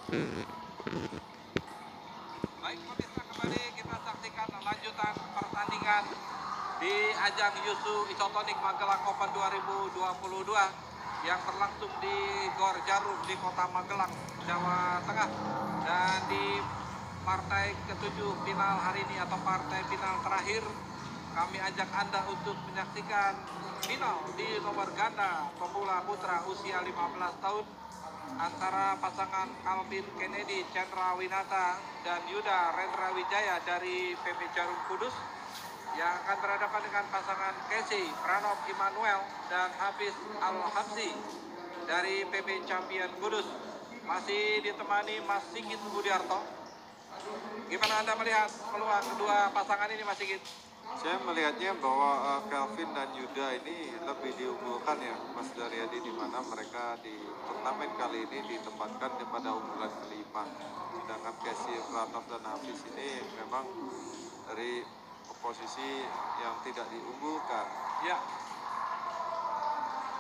Baik pemirsa, kembali kita saksikan lanjutan pertandingan di ajang Yusu Isotonic Magelang Open 2022 yang berlangsung di Gor Jarum di Kota Magelang, Jawa Tengah. Dan di partai ketujuh final hari ini atau partai final terakhir, kami ajak Anda untuk menyaksikan final di nomor ganda pemula putra usia 15 tahun antara pasangan Calvin Kennedy Chandra Winata dan Yuda Rendra Wijaya dari PB Jarum Kudus yang akan berhadapan dengan pasangan Casey Pranob Immanuel dan Hafiz Al-Habsi dari PB Champion Kudus. Masih ditemani Mas Sigit Budiarto. Gimana Anda melihat peluang kedua pasangan ini, Mas Sigit? Saya melihatnya bahwa Calvin dan Yuda ini lebih diunggulkan ya, Mas Daryadi, di mana mereka di turnamen kali ini ditempatkan pada unggulan kelima. Sedangkan Casey Pranob dan Hafiz ini memang dari posisi yang tidak diunggulkan. Ya.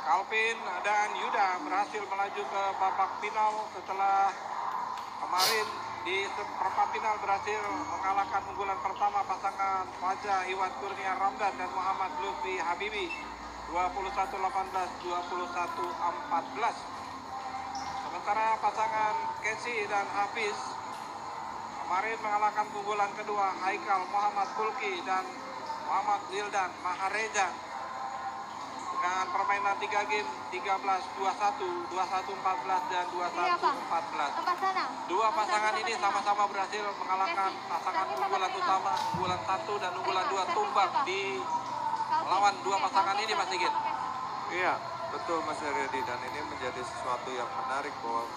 Calvin dan Yuda berhasil melaju ke babak final setelah kemarin di perempat final berhasil mengalahkan unggulan pertama pasangan Faja Iwan Kurnia Ramdan dan Muhammad Lutfi Habibi 21-18, 21-14. Sementara pasangan Casey dan Hafiz kemarin mengalahkan unggulan kedua Haikal Muhammad Kulki dan Muhammad Wildan Mahareja dengan permainan 3 game 13-21, 21-14 dan 21-14. Dua pasangan ini sama-sama berhasil mengalahkan pasangan unggulan utama, unggulan 1 dan unggulan 2 tumbang di melawan dua pasangan ini, Mas Sigit. Iya, betul Mas Daryadi, dan ini menjadi sesuatu yang menarik bahwa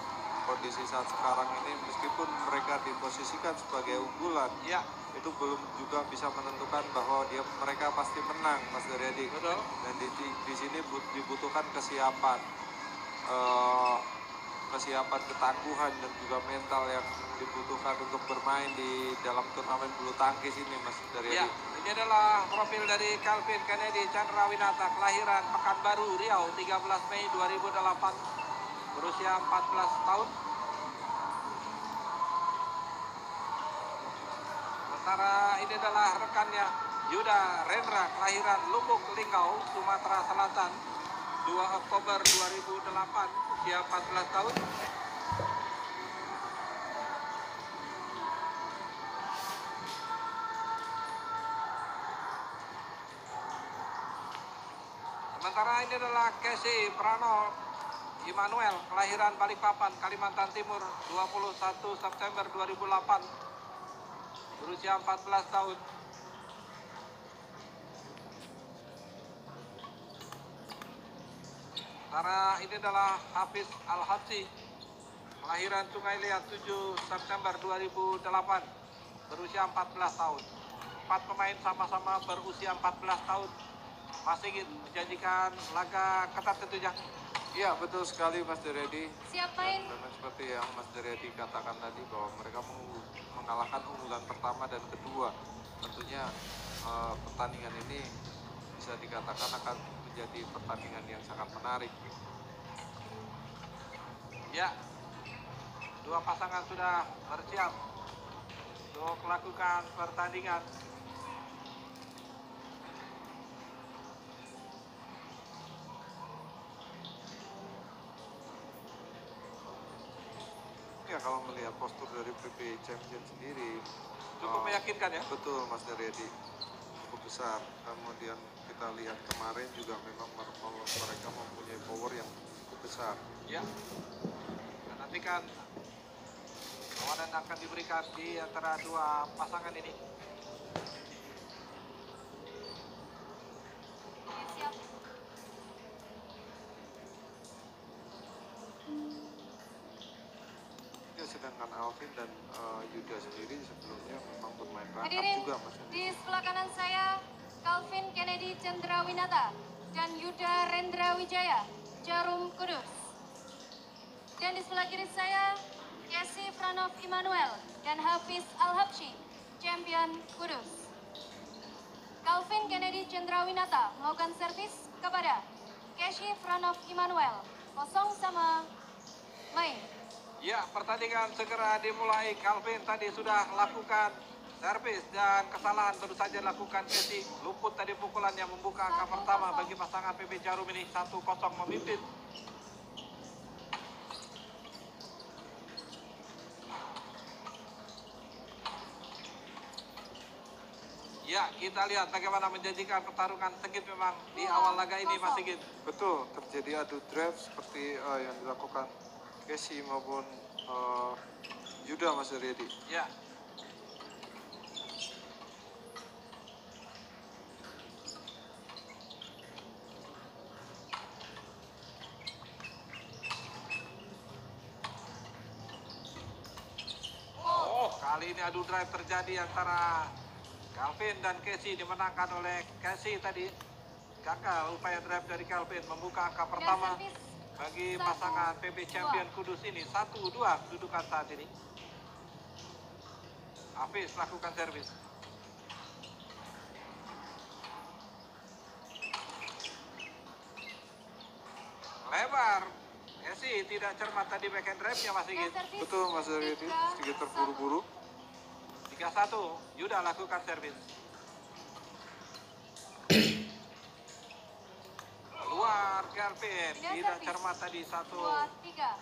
kondisi saat sekarang ini meskipun mereka diposisikan sebagai unggulan, ya, itu belum juga bisa menentukan bahwa mereka pasti menang, Mas Daryadi. Betul. Dan di sini dibutuhkan kesiapan, kesiapan, ketangguhan dan juga mental yang dibutuhkan untuk bermain di dalam turnamen bulu tangkis ini, Mas Daryadi. Ya, ini adalah profil dari Calvin Kennedy Chandra Winata, kelahiran Pekanbaru, Riau, 13 Mei 2008. Berusia 14 tahun. Sementara ini adalah rekannya Yuda Rendra, kelahiran Lubuk Linggau, Sumatera Selatan, 2 Oktober 2008, usia 14 tahun. Sementara ini adalah Casey Pranob Immanuel, kelahiran Balikpapan, Kalimantan Timur, 21 September 2008, berusia 14 tahun. Sementara ini adalah Hafiz Al-Habsi, kelahiran Sungai Liat, 7 September 2008, berusia 14 tahun. 4 pemain sama-sama berusia 14 tahun. Mas Sigit menjanjikan laga ketat tentunya. Iya, betul sekali Mas Daryadi. Siap main. Dan seperti yang Mas Daryadi katakan tadi bahwa mereka mengalahkan unggulan pertama dan kedua. Tentunya pertandingan ini bisa dikatakan akan menjadi pertandingan yang sangat menarik. Ya, dua pasangan sudah bersiap untuk melakukan pertandingan. Ya, kalau melihat postur dari PB Champion sendiri Cukup meyakinkan ya? Betul Mas Daryadi, cukup besar. Kemudian kita lihat kemarin juga memang mereka mempunyai power yang cukup besar. Ya, dan nantikan lawanan akan diberikan di antara dua pasangan ini. Siap. Ya, sedangkan Alvin dan Yuda sendiri sebelumnya memang bermain rangkap Hadirin, juga, Mas. di sebelah kanan saya Calvin Kennedy Chandra Winata dan Yuda Rendra Wijaya, Jarum Kudus. Dan di sebelah kiri saya Casey Pranob Immanuel dan Hafiz Al-Habsyi, Champion Kudus. Calvin Kennedy Chandra Winata melakukan servis kepada Casey Pranob Immanuel, 0 sama main. Ya, pertandingan segera dimulai. Calvin tadi sudah lakukan servis dan kesalahan baru saja lakukan Casey. Luput tadi pukulan yang membuka angka pertama bagi pasangan PB Jarum ini. 1-0 memimpin. Ya, kita lihat bagaimana menjanjikan pertarungan sengit memang di awal laga ini, Mas Sigit. Betul, terjadi adu drive seperti yang dilakukan Casey maupun Yuda, Mas Riyadi. Ya. Oh, kali ini adu drive terjadi antara Calvin dan Casey, dimenangkan oleh Casey tadi. Gagal upaya drive dari Calvin membuka angka pertama bagi pasangan PB Champion Kudus ini. 1-2 kedudukan saat ini. Hafiz lakukan servis. Lebar. Casey tidak cermat tadi backhand drive-nya, Mas Sigit. Betul, Mas Riyadi, sedikit terburu-buru. 3-1, Yuda lakukan servis. Keluar Calvin, tidak cermat tadi satu 2-3.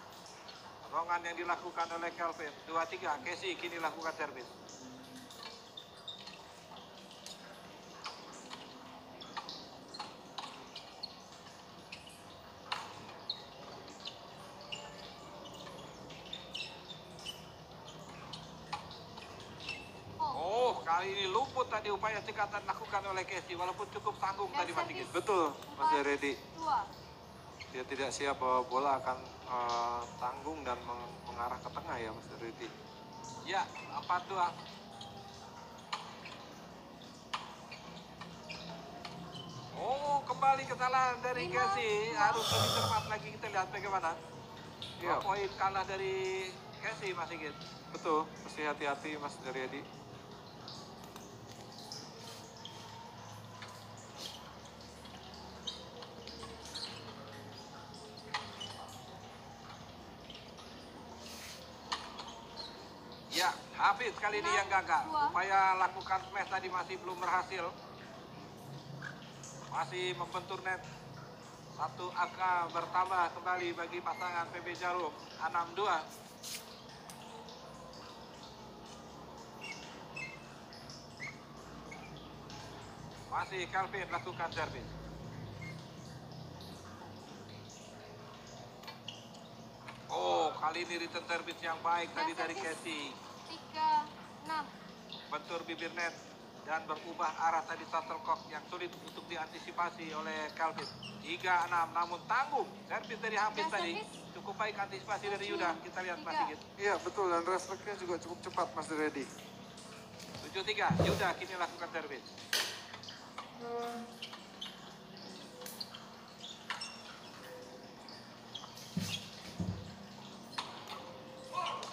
dorongan yang dilakukan oleh Calvin. 2-3, Casey kini lakukan servis. Oh, kali ini luput tadi upaya cekatan dilakukan oleh Casey, walaupun cukup tanggung tadi, Mas Sigit. Betul, Mas Riyadi. 2. Dia tidak siap bahwa bola akan tanggung dan mengarah ke tengah ya, Mas Riyadi. Ya, 4-2. Oh, kembali kesalahan dari Casey. Harus lebih cermat lagi, kita lihat bagaimana. Iya. 2 poin kalah dari Casey, Mas Sigit. Betul, mesti hati-hati Mas Riyadi. Ya, Hafiz kali ini yang gagal. Upaya lakukan smash tadi masih belum berhasil. Masih membentur net. 1 angka bertambah kembali bagi pasangan PB Jarum. 6-2. Masih Calvin lakukan servis. Oh, kali ini return service yang baik tadi dari Casey. 3-6. Bentur bibir net dan berubah arah tadi shuttlecock yang sulit untuk diantisipasi oleh Calvin. 3-6 namun tanggung. Servis dari Hafiz tadi. Cukup baik antisipasi dari Yuda. Kita lihat Mas Sigit. Iya betul, dan refleksnya juga cukup cepat Mas Riyadi. 7-3. Yuda kini lakukan servis.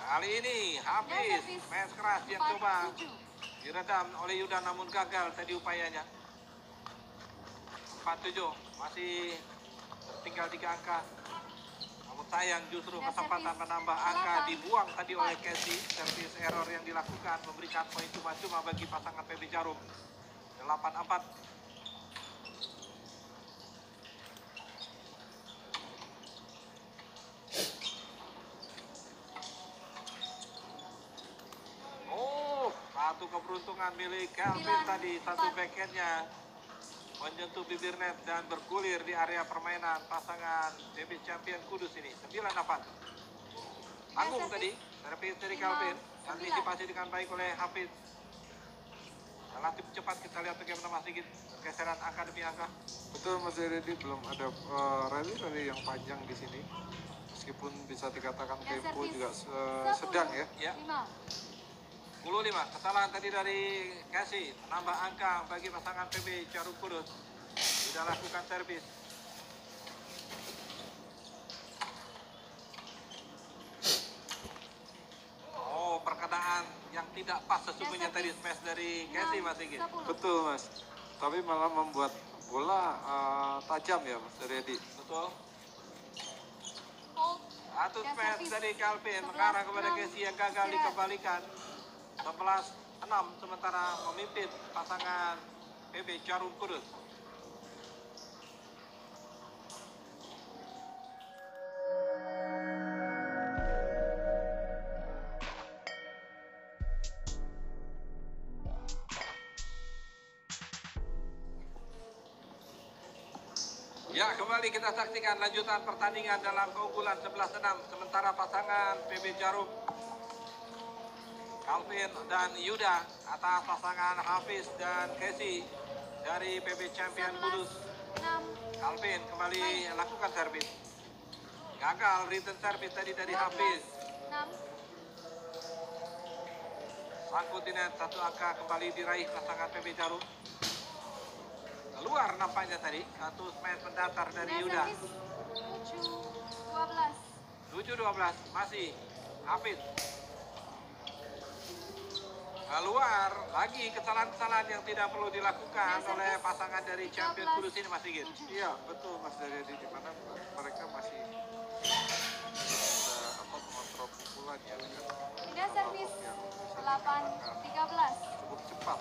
Kali ini Hafiz match keras yang coba 4-7. diredam oleh Yuda namun gagal tadi upayanya. 4-7 masih tinggal 3 angka. Namun sayang justru kesempatan menambah angka dibuang tadi oleh Casey. Service error yang dilakukan memberikan poin cuma-cuma bagi pasangan PB Jarum. 8-4. Satu keberuntungan milik Calvin tadi, satu backhandnya menyentuh bibir net dan bergulir di area permainan pasangan PB Champion Kudus ini. 9-8. Tanggung tadi, servis dari Calvin, antisipasi dengan baik oleh Hafiz. Relatif cepat, kita lihat bagaimana Mas Sigit pergeseran angka demi angka. Betul Mas Riyadi, belum ada rally yang panjang di sini. Meskipun bisa dikatakan tempo juga sedang ya. Ya. 10-5, kesalahan tadi dari Casey, menambah angka bagi pasangan PB Jarum Kudus. Sudah lakukan servis. Oh, perkataan yang tidak pas sesungguhnya tadi smash dari Casey, Mas Sigit. Betul Mas, tapi malah membuat bola tajam ya Mas Riyadi. Betul. Satu Dan smash servis dari Calvin 11-6. mengarah kepada Casey yang gagal Istirahat. dikembalikan. 11-6 sementara memimpin pasangan PB Jarum Kudus. Ya, kembali kita saksikan lanjutan pertandingan dalam keunggulan 11-6 sementara pasangan PB Jarum Calvin dan Yuda atas pasangan Hafiz dan Casey dari PB Champion Kudus. 11-6. Calvin kembali lakukan servis. Gagal return servis tadi dari Hafiz. 12-6. Sangkut di net, satu angka kembali diraih pasangan PB Jarum. Keluar nampaknya tadi, satu smash mendatar dari Dan Yuda. servis 7-12. 7-12 masih Hafiz. Keluar lagi kesalahan-kesalahan yang tidak perlu dilakukan Dan oleh servis pasangan dari Champion 13. Kudus ini Mas Sigit. Iya, betul Mas Daryadi, di mana mereka masih bisa mengontrol pukulan ya dengan Dan servis yang bisa 8-13. cukup cepat.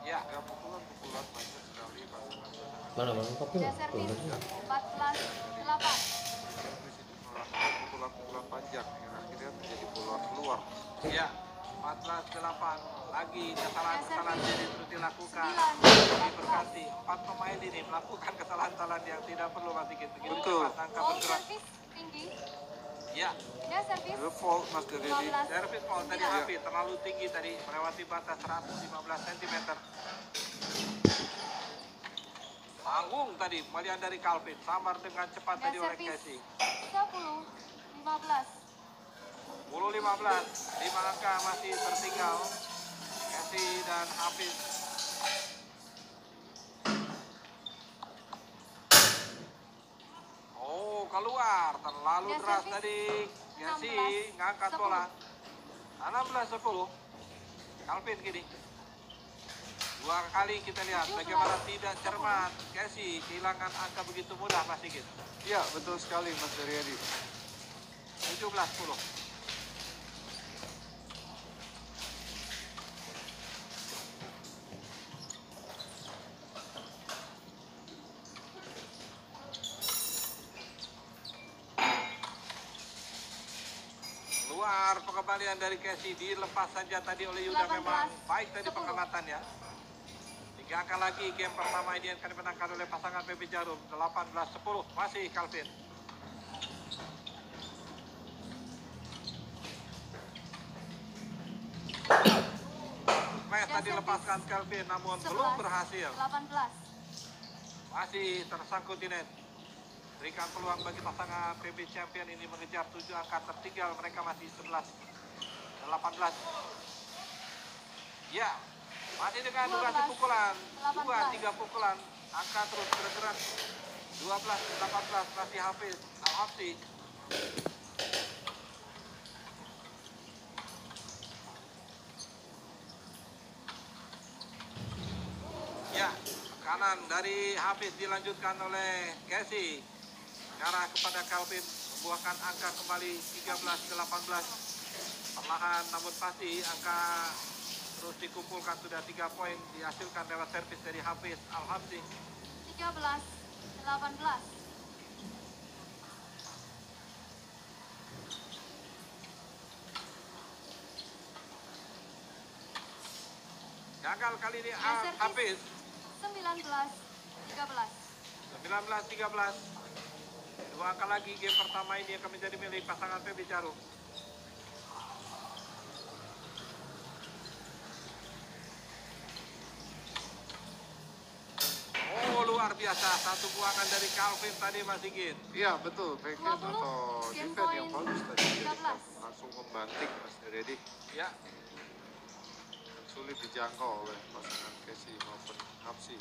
Ya, Ya, pukulan-pukulan banyak sekali pasangan. Mana bang kopi? Dan servis 14-8. Servis itu melakukan pukulan-pukulan panjang yang akhirnya menjadi bola keluar. ya. 14-8 lagi kesalahan-kesalahan yang terus dilakukan. 9-14. Jadi berganti 4 pemain ini melakukan kesalahan-kesalahan yang tidak perlu Mas Sigit. Begitu Betul. cepat angka Ball bergerak. servis tinggi. Ya, Dan servis The fault Mas Daryadi. 15. servis ball tadi 9. Hafiz terlalu tinggi tadi melewati batas 115 cm. Tanggung tadi kembalian dari Calvin samar dengan cepat Dan tadi oleh servis Casey. 10-15. 10-15, 5 angka masih tertinggal. Casey dan Hafiz. Oh, keluar terlalu Dan deras servis tadi. Casey 16, ngangkat 10. bola. 16-10. Calvin gini. Dua kali kita lihat 17, bagaimana tidak cermat. Casey kehilangan angka begitu mudah Mas Sigit. Iya, betul sekali Mas Daryadi. 17-10. Keluar pengembalian dari Casey dilepas saja tadi oleh Yuda. 18, Memang baik tadi 10. penghematannya. 3 angka lagi game pertama ini akan dimenangkan oleh pasangan PB Jarum. 18-10 masih Calvin. Smash Dan tadi servis lepaskan Calvin namun 11, belum berhasil. 18. Masih tersangkut di net. Berikan peluang bagi pasangan PB Champion ini mengejar 7 angka tertinggal. Mereka masih 11-18. Ya, masih dengan durasi 12, pukulan. 18. 2-3 pukulan. Angka terus bergerak. 12-18 masih Hafiz Al-Hafsi. Ya, kanan dari Hafiz dilanjutkan oleh Casey. Arah kepada Calvin membuahkan angka kembali 13-18. Perlahan namun pasti angka terus dikumpulkan, sudah 3 poin dihasilkan lewat servis dari Hafiz Al-Hafsi. 13-18. Gagal kali ini Dan servis Hafiz. 19-13. 19-13. 2 angka lagi game pertama ini akan menjadi milik pasangan PB Jarum. Oh, luar biasa. Satu buangan dari Calvin tadi Mas Sigit. Iya, betul. Backhand 20, atau game defense yang point bagus tadi dari 13. Calvin. Langsung membanting Mas Daryadi. Ya, Dan sulit dijangkau oleh pasangan Casey maupun Hapsi.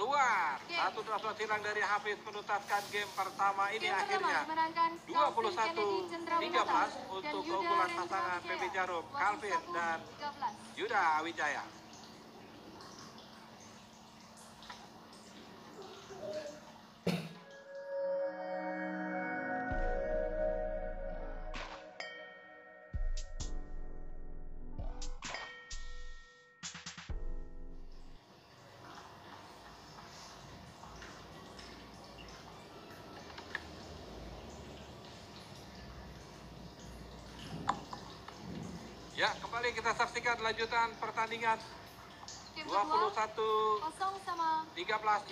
keluar. Satu drop shot hilang dari Hafiz menuntaskan game pertama ini Game akhirnya. pertama dimenangkan Calvin Kennedy 21-13 dan untuk Yuda keunggulan Rendra pasangan Wijaya. PB Jarum, Calvin dan 21-13. Yuda Wijaya. Ya, kembali kita saksikan lanjutan pertandingan. Game kedua 21-13 kosong sama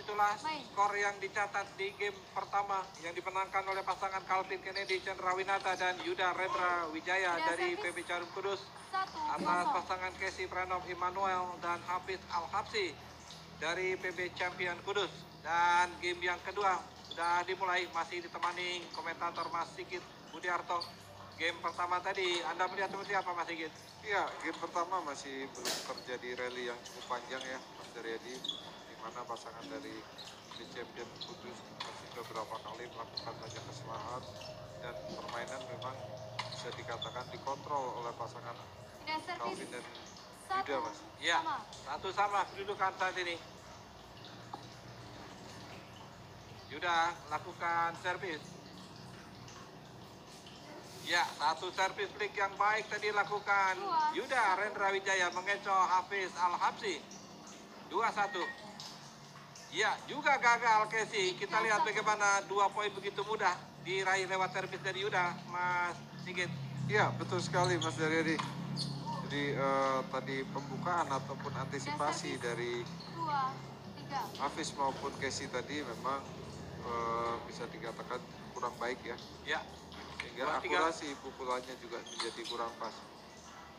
itulah Main. skor yang dicatat di game pertama yang dimenangkan oleh pasangan Calvin Kennedy Cendrawinata dan Yuda Rendra Wijaya Dan dari servis. PB Jarum Kudus 1-0. atas pasangan Casey Pranov Immanuel dan Hafiz Al-Habsi dari PB Champion Kudus. Dan game yang kedua sudah dimulai, masih ditemani komentator Mas Sigit Budiarto. Game pertama tadi, Anda melihat seperti apa Mas Sigit? Iya, game pertama masih belum terjadi rally yang cukup panjang ya, Mas Daryadi, di mana pasangan dari The Champion Kudus masih beberapa kali melakukan banyak kesalahan dan permainan memang bisa dikatakan dikontrol oleh pasangan Dan servis Calvin dan satu Yuda, Mas. Ya, sama. satu sama kedudukan saat ini. Yuda lakukan servis. Ya, satu servis flick yang baik tadi lakukan Yuda Rendra Wijaya mengecoh Hafiz Al-Habsi. 2-1. Ya, juga gagal Casey. Kita lihat bagaimana 2 poin begitu mudah diraih lewat servis dari Yuda, Mas Sigit. Iya, betul sekali Mas Daryadi. Jadi tadi pembukaan ataupun antisipasi dari 2-3. Hafiz maupun Casey tadi memang bisa dikatakan kurang baik ya. Ya, Sehingga 2-3. akurasi pukulannya juga menjadi kurang pas.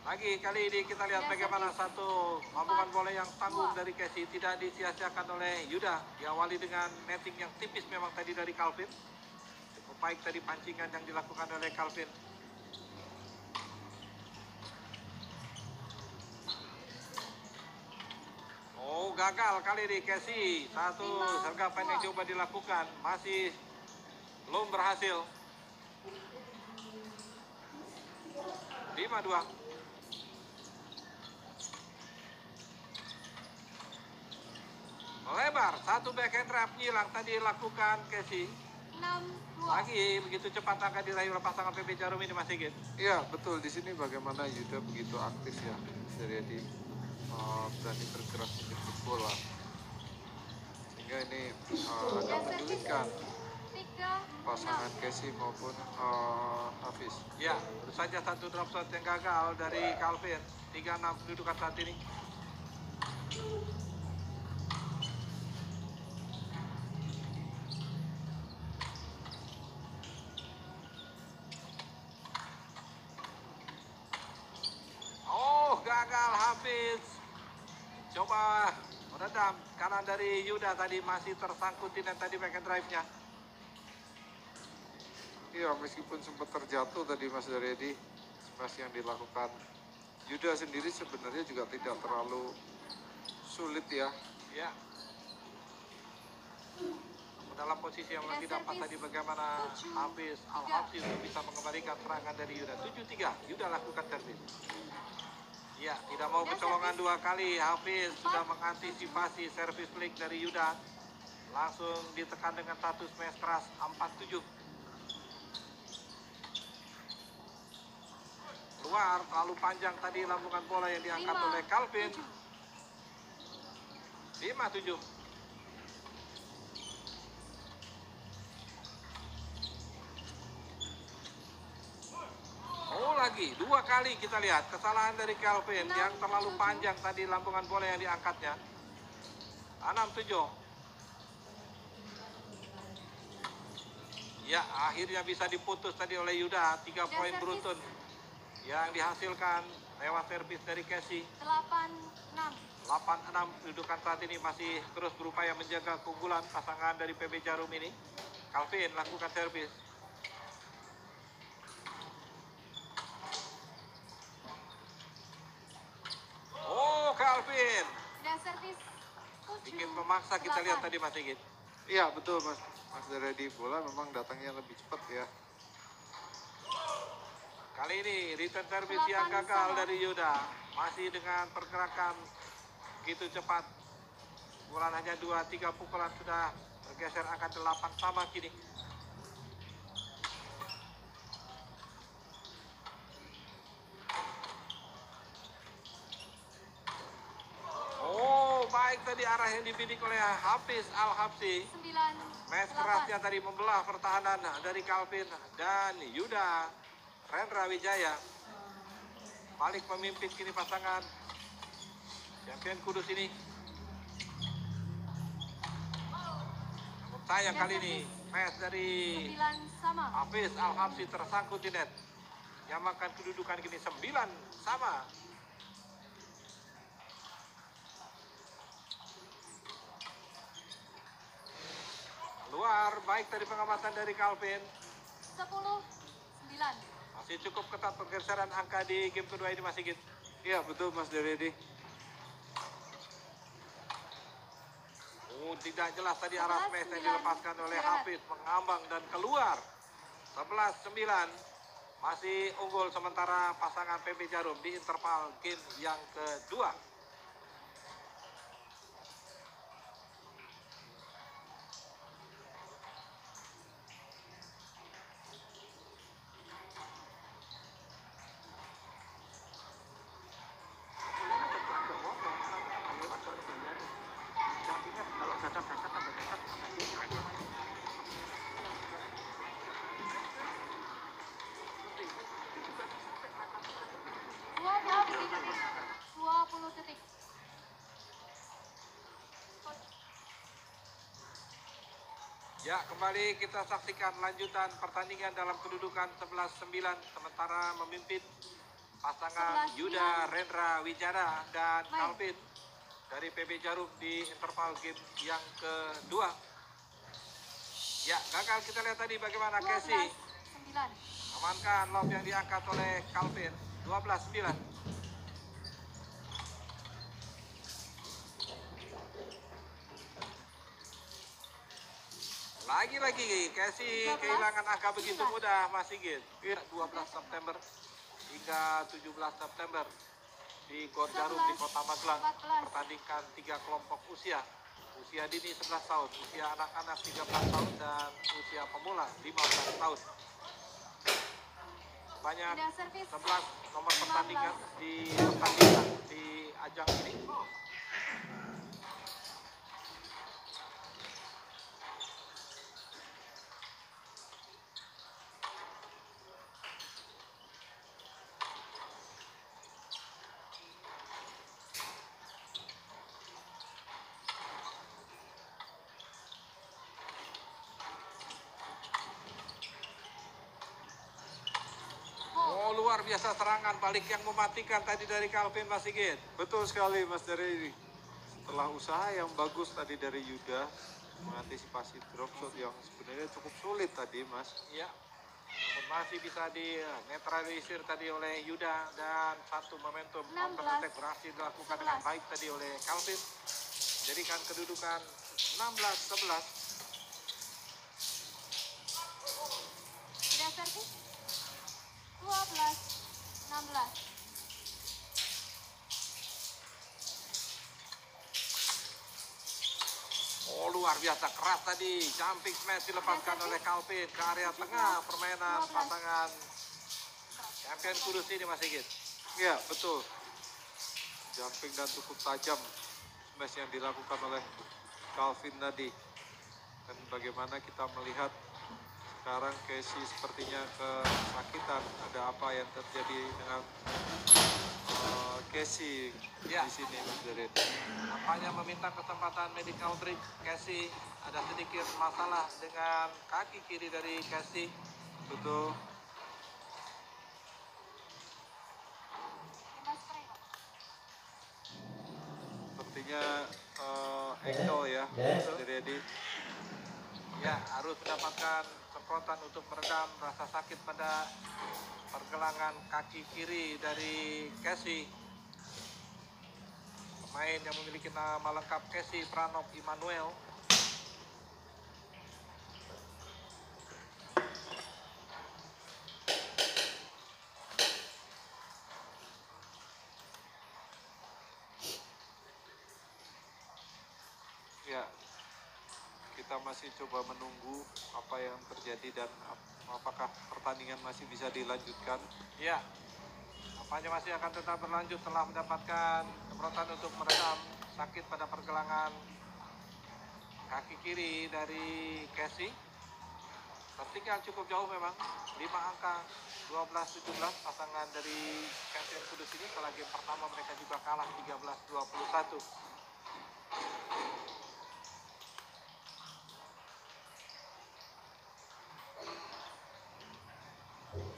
Lagi kali ini kita lihat bagaimana satu mampuan bola yang tangguh dari Casey tidak disia-siakan oleh Yuda. Diawali dengan netting yang tipis memang tadi dari Calvin. Cukup baik tadi pancingan yang dilakukan oleh Calvin. Oh, gagal kali ini Casey. Satu sergapan yang coba dilakukan masih belum berhasil. 5-2. Melebar, satu backhand trap hilang tadi lakukan Casey. 6-2. Lagi begitu cepat angka diraih oleh pasangan PB Jarum ini Mas Sigit. Iya, betul. Di sini bagaimana Yuda begitu aktif ya. Jadi berani bergerak menjemput bola. Sehingga ini agak menyulitkan 3-6. pasangan Casey maupun Hafiz. Ya, baru saja satu drop shot yang gagal dari Calvin. 3-6 kedudukan saat ini. Oh, gagal Hafiz. Coba meredam kanan dari Yuda tadi masih tersangkutin dan tadi backhand drive-nya. Iya, meskipun sempat terjatuh tadi Mas Daryadi, smash yang dilakukan Yuda sendiri sebenarnya juga tidak terlalu sulit ya. Ya. Dalam posisi yang lebih dapat tadi bagaimana Hafiz Al-Habsi untuk bisa mengembalikan serangan dari Yuda. 7-3, Yuda lakukan servis. Ya, tidak mau kecolongan 2 kali. Hafiz sudah mengantisipasi servis flick dari Yuda. Langsung ditekan dengan satu smash keras 4-7. Keluar, terlalu panjang tadi lambungan bola yang diangkat oleh Calvin. 5-7. Oh, lagi 2 kali kita lihat kesalahan dari Calvin yang terlalu panjang tadi lambungan bola yang diangkatnya. 6-7. Ya, akhirnya bisa diputus tadi oleh Yuda. 3 poin beruntun yang dihasilkan lewat servis dari Casey. 8-6. 8-6 kedudukan saat ini masih terus berupaya menjaga keunggulan pasangan dari PB Jarum ini. Calvin lakukan servis. Oh, Calvin. Dan servis Bikin memaksa kita lihat tadi Mas Sigit. Iya betul Mas. Mas Daryadi, bola memang datangnya lebih cepat ya. Kali ini return service yang gagal dari Yuda. Masih dengan pergerakan begitu cepat. Bola hanya 2-3 pukulan sudah bergeser angka 8 sama kini. Oh, baik tadi arah yang dibidik oleh Hafiz Al-Habsyi. 9, Match kerasnya tadi membelah pertahanan dari Calvin dan Yuda Rendra Wijaya. Balik pemimpin kini pasangan champion Kudus ini. Namun sayang kali ini match dari 9 sama. Hafiz Al-Habsyi tersangkut di net. Yang makan kedudukan kini 9 sama. Luar, baik dari pengamatan dari Calvin. 10, 9. Masih cukup ketat pergeseran angka di game kedua ini Mas Sigit. Iya betul Mas Daryadi. Tidak jelas tadi arah smash yang dilepaskan oleh Hafiz mengambang dan keluar. 11-9 masih unggul sementara pasangan PB Jarum di interval game yang kedua. Ya, kembali kita saksikan lanjutan pertandingan dalam kedudukan 11-9 sementara memimpin pasangan Yuda Rendra Wijaya dan Calvin dari PB Jarum di interval game yang kedua. Ya, gagal kita lihat tadi bagaimana Casey 9. amankan lob yang diangkat oleh Calvin. 12-9. Lagi-lagi Casey kehilangan angka begitu mudah Mas Sigit. 12 September hingga 17 September di Gor Jarum di Kota Magelang pertandingan 3 kelompok usia. Usia dini 11 tahun, usia anak-anak 13 tahun dan usia pemula 15 tahun. Banyak 11 nomor pertandingan di ajang ini. Luar biasa serangan balik yang mematikan tadi dari Calvin Mas Sigit. Betul sekali Mas Daryadi. Setelah usaha yang bagus tadi dari Yuda mengantisipasi drop shot yang sebenarnya cukup sulit tadi Mas. Ya, namun masih bisa dinetralisir tadi oleh Yuda dan satu momentum counter attack berhasil dilakukan dengan baik tadi oleh Calvin. Jadikan kedudukan 16-11. Tidak servis. 12-16. Luar biasa keras tadi. Jumping smash dilepaskan oleh Calvin ke area tengah permainan pasangan champion Kudus ini Mas Sigit. Ya betul. Jumping dan cukup tajam smash yang dilakukan oleh Calvin tadi. Dan bagaimana kita melihat sekarang Casey sepertinya kesakitan. Ada apa yang terjadi dengan Casey di sini Mas Daryadi? Nampaknya meminta kesempatan medical break. Casey ada sedikit masalah dengan kaki kiri dari Casey. Betul. Sepertinya ankle ya Mas Daryadi. Ya, harus mendapatkan semprotan untuk meredam rasa sakit pada pergelangan kaki kiri dari Casey. pemain yang memiliki nama lengkap Casey Pranov Immanuel. Ya, kita masih coba menunggu apa yang terjadi dan apakah pertandingan masih bisa dilanjutkan. Ya, nampaknya masih akan tetap berlanjut setelah mendapatkan semprotan untuk meredam sakit pada pergelangan kaki kiri dari Casey. Tertinggal cukup jauh memang, 5 angka 12-17 pasangan dari Champion Kudus ini. Setelah game pertama mereka juga kalah 13-21.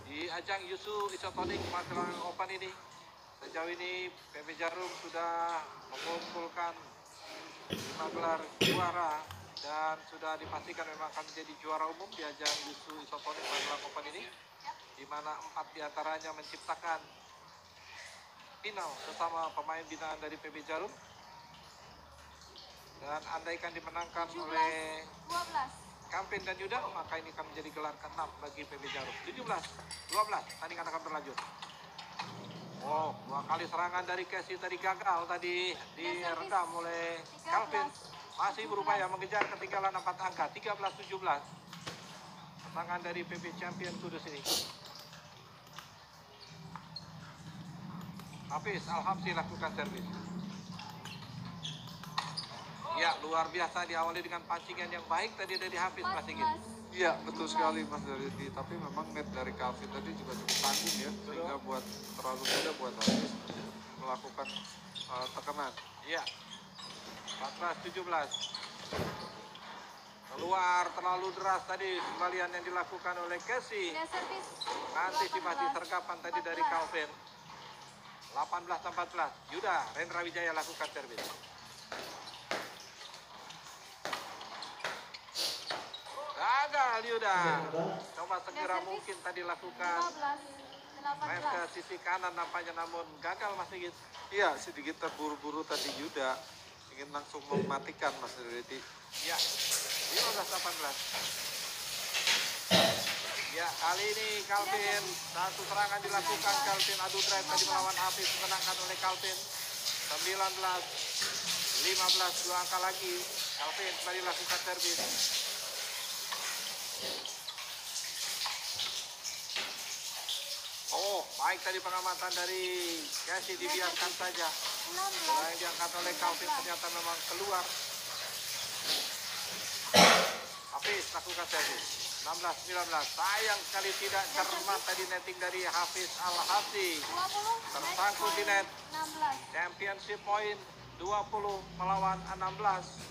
Di ajang Yusu Isotonic Magelang Open ini, sejauh ini PB Jarum sudah mengumpulkan 5 gelar juara dan sudah dipastikan memang akan menjadi juara umum di ajang Yusu Isotonic Magelang Open ini, di mana 4 diantaranya menciptakan final sesama pemain binaan dari PB Jarum. Dan andaikan dimenangkan oleh 12. Calvin dan Yuda, maka ini akan menjadi gelar ke-6 bagi PB Jarum. 17-12, tandingan akan berlanjut. Oh, 2 kali serangan dari Casey tadi gagal, tadi diredam oleh Calvin. Masih berupaya mengejar ketinggalan 4 angka, 13-17. Pasangan dari PB Champion Kudus ini. Hafiz Al-Habsyi lakukan servis. Ya, luar biasa diawali dengan pancingan yang baik tadi dari Hafiz, Mas Sigit. Iya, betul sekali Mas Daryadi. Tapi memang net dari Calvin tadi juga cukup tanggung ya, sehingga buat terlalu mudah buat Hafiz melakukan tekanan. Iya, 14-17. Keluar terlalu deras tadi kembalian yang dilakukan oleh Casey. Antisipasi sergapan tadi dari Calvin. 18-14. Yuda Rendra Wijaya lakukan servis. Gagal Yuda. Coba segera mungkin tadi lakukan main ke sisi kanan nampaknya, namun gagal Mas Sigit. Iya, sedikit terburu-buru tadi Yuda ingin langsung mematikan Mas Daryadi. Ya, 15-18. Ya, kali ini Calvin, satu serangan dilakukan Calvin, adu drive tadi melawan Hafiz, dimenangkan oleh Calvin. 19-15, 2 angka lagi. Calvin kembali lakukan servis. Oh, baik tadi pengamatan dari Casey, dibiarkan saja. Bola yang diangkat oleh Calvin ternyata memang keluar. Hafiz lakukan servis. 16-19. Sayang sekali tidak cermat tadi netting dari Hafiz Al-Habsyi. Tersangkut di net. Championship point 20 melawan 16.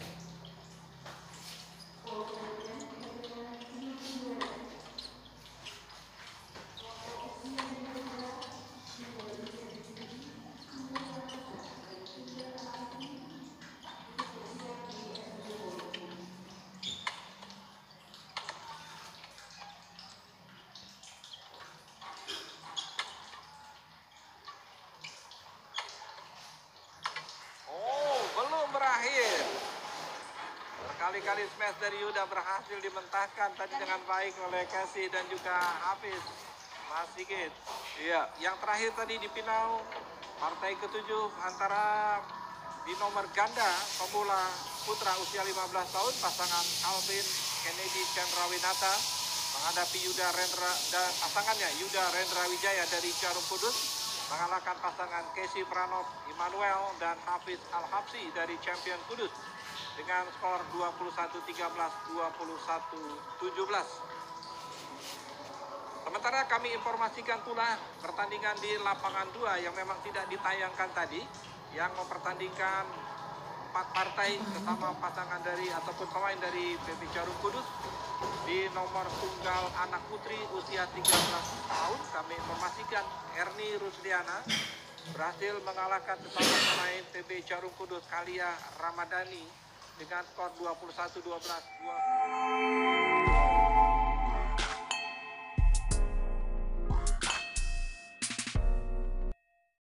Berkali-kali smash dari Yuda berhasil dimentahkan tadi dengan baik oleh Casey dan juga Hafiz. Mas Sigit. Iya, Yang terakhir tadi di final partai ke-7 antara di nomor ganda pemula putra usia 15 tahun pasangan Calvin Kennedy Chandrawinata menghadapi Yuda Rendra dan pasangannya Yuda Rendra Wijaya dari Jarum Kudus mengalahkan pasangan Casey Pranov Immanuel dan Hafiz Al-Habsyi dari Champion Kudus dengan skor 21-13, 21-17. Sementara kami informasikan pula pertandingan di lapangan 2 yang memang tidak ditayangkan tadi, yang mempertandingkan 4 partai sesama pasangan dari ataupun pemain dari PB Jarum Kudus di nomor tunggal anak putri usia 13 tahun. Kami informasikan Erni Rusdiana berhasil mengalahkan sesama pemain PB Jarum Kudus Kalia Ramadhani dengan skor 21-12.